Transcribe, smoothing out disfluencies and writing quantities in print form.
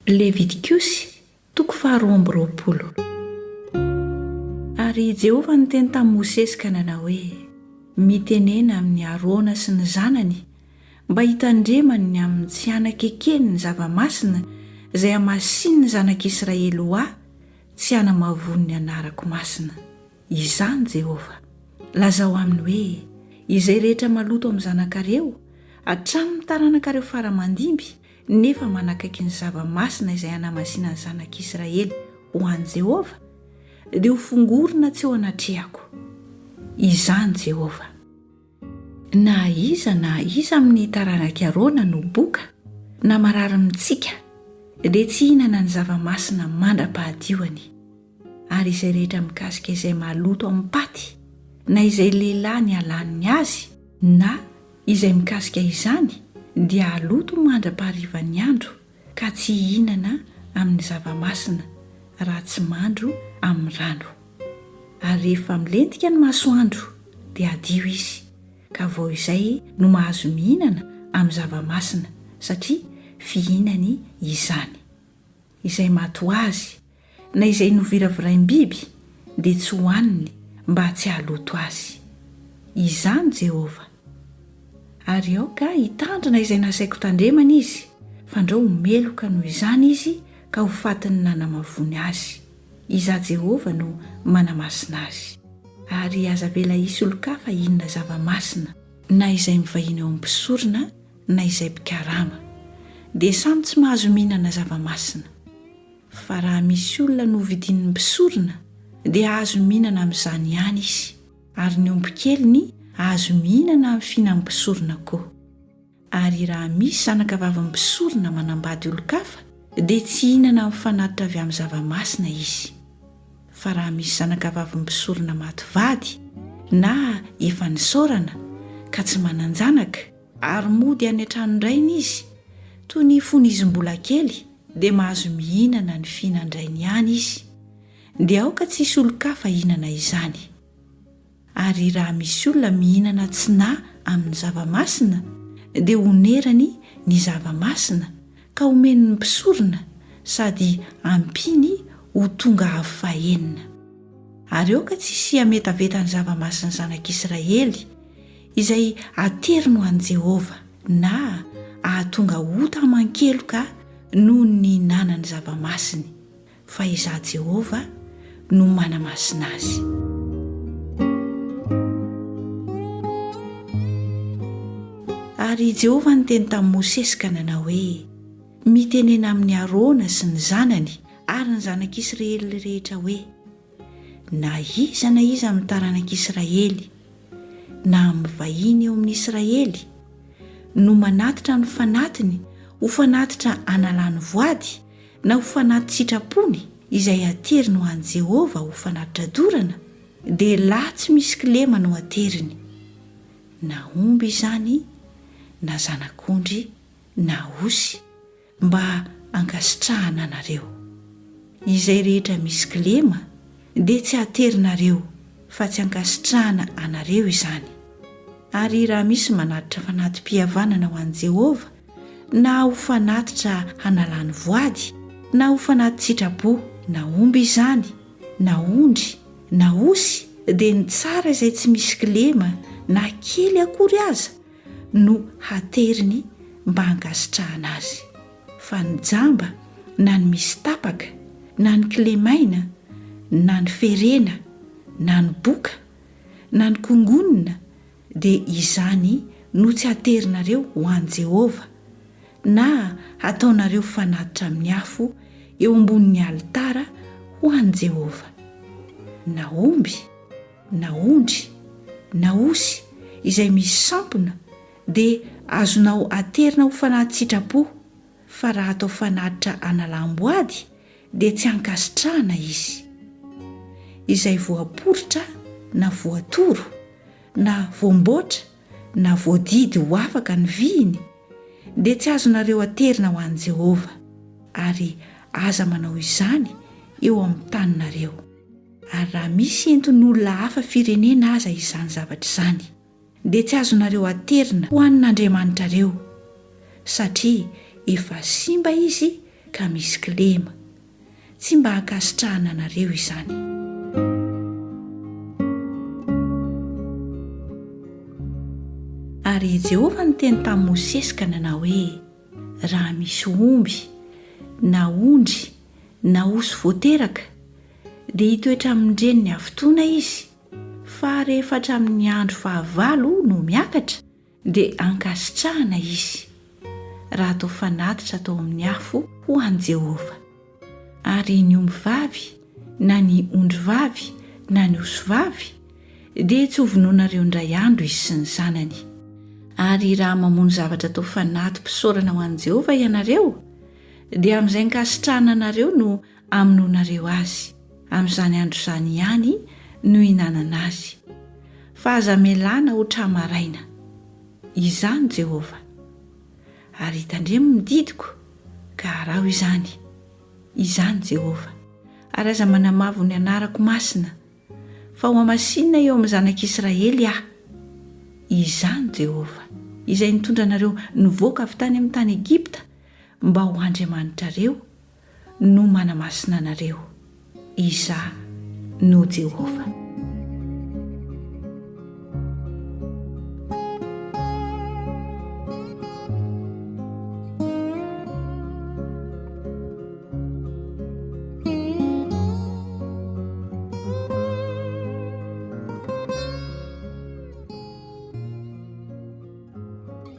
Levitikosy toko 12. Ary Jehovah niteny tamin'i Mosesy ka nanao hoe: mitenena amin'ny Arona sy ny zanany mba hitandremany amin'ny tsy hanan-kekeny ny zava-masina izay hamasiny ny zanak'Israely ho ahy, tsy hanamavony ny anarako masina. Izany Jehovah. Lazao aminy hoe: izay rehetra maloto amin'ny zanakareo hatramin'ny taranakareo faramandimby nefa manakaiky ny zava-masina izay hanamasina ny zanak'Israely ho an'i Jehovah, dia ho fongorina tsy ho anatrehako. Izany Jehovah. Na iza amin'ny taranaky Arona no boka na marary mitsika dia tsy hihinana ny zava-masina mandra-pahadioany. Ary izay rehetra mikasika izay maloto amin'ny paty na izay lehilahy ny halaniny azy na izay mikasika izany dia aloto mandra-paharivany andro ka tsy hihinana amin'ny zava-masina raha tsy mandro amin'ny rano. Ary rehefa milentika ny masoandro dia adio izy, ka vao izay no mahazo mihinana amin'ny zava-masina satria fihinany izany. Izay mato azy na izay noviraviraim-biby dia tsy hohaniny mba tsy haloto azy. Izany Jehovah. Ary aoka hitandrina izay nasaiko tandremana izy, fandrao meloka noho izany izy ka ho fatiny nanamavony azy. Iza Jehovah no manamasina azy. Ary aza vela hisy olo-kafa inona zava-masina na izay mivahiny eo am-pisorona na izay mpikarama dia samy tsy mahazo mihinana zava-masina. Fa raha misy olona no vidin'ny mpisorona dia azo mihinana amin'izany ihany izy, ary ny omby-keliny azo mihinana amin'ny fihinam-pisorona koa. Ary raha misy zanakavavim-pisorona manambady olo-kafa dia tsy hihinana amin'ny fanatitra avy amin'ny zava-masina izy. Fa raha misy zanakavavim-pisorona mativady na efa nisaorana ka tsy manan-janaka ary mody any an-trano indrainy izy, toy ny fonizim-bola kely, dia mahazo mihinana ny fihinan-drainy ihany izy, dia aoka tsy hisy olo-kafa hihinana izany. Ary raha misy olona mihinana tsina amin'ny zava-masina dia honerany ny zava-masina ka homeny ny mpisorona sady ampiny ho tonga avy fahenina. Ary aoka tsy hisy hametavetany zava-masina zanak'Israely izay ateriny ho an'i Jehovah na ahatonga ota aman-keloka noho ny nanany zava-masiny, fa iza Jehovah no manamasina azy. Ary Jehovah niteny tamin'i Mosesy ka nanao hoe: mitenena amin'ny Arona sy ny zanany ary ny zanak'Israely rehetra hoe: na iza amin'ny taranak'Israely na amin'ny vahiny eo amin'ny Israely no manatitra ny fanatiny ho fanatitra analany voady na ho fanaty sitrapony izay ateriny ho an'i Jehovah ho fanatitra dorana, dia lahy tsy misy kilema no ateriny, na omby izany na zanak'ondry na osy, mba hankasitrahana anareo. Izay rehetra misy kilema dia tsy aterinareo fa tsy hankasitrahana anareo izany. Ary raha misy manatitra fanatim-pihavanana ho an'i Jehovah na ho fanatitra hanalany voady na ho fanaty sitrapo, na omby izany na ondry na osy, dia ny tsara izay tsy misy kilema na kely akory aza no hateriny mba hankasitrahana azy. Fa ny jamba na ny misy tapaka na ny kilemaina na ny ferena na ny boka na ny kongonina dia izany no tsy haterinareo ho an'i Jehovah na ataonareo fanatitra amin'ny afo eo ambonin'ny alitara ho an'i Jehovah. Na omby na ondry na osy izay misy sampona dia azonao aterina ho fanaty sitrapo, fa raha atao fanatitra analam-boady dia tsy hankasitrahana izy. Izay voaporitra na voatoro na voamboatra na voadidy ho afaka ny vihiny dia tsy azonareo aterina ho an'i Jehovah, ary aza manao izany eo amin'ny taninareo. Ary raha misy entin'olona hafa firenena aza izany zavatra izany dia tsy azonareo aterina ho an'Andriamanitrareo, satria efa simba izy ka misy kilema, tsy mba hakasitrahana anareo izany. Ary Jehova niteny tamin'i Mosesy ka nanao hoe raha misy omby na ondry na osy voateraka dia hitoetra amin'ireny ny havitoana izy, fa rehefa hatramin'ny andro fahavalo no miakatra dia ankasitrahana izy raha atao fanatitra atao amin'ny afo ho an'i Jehova. Ary ny omby vavy na ny ondry vavy na ny osy vavy dia tsy hovonoanareo indray andro izy sy ny zanany. Ary raha mamono zavatra atao fanaty mpisaorana ho an'i Jehova ianareo dia amin'izay ankasitrahana anareo no amonoanareo azy, amin'izany andro izany ihany no hinanana azy, fa aza melana ho tramaraina. Izany Jehova. Ary hitandremo mididiko ka araho izany. Izany Jehova. Ary aza manamavo ny anarako masina fa ho amasinina eo amin'ny zanak'Israely aho. Izany Jehova, izay nitondra anareo nivoaka avy tany amin'ny tany Egipta mba ho Andriamanitrareo no manamasina anareo. Izaho no Jehova.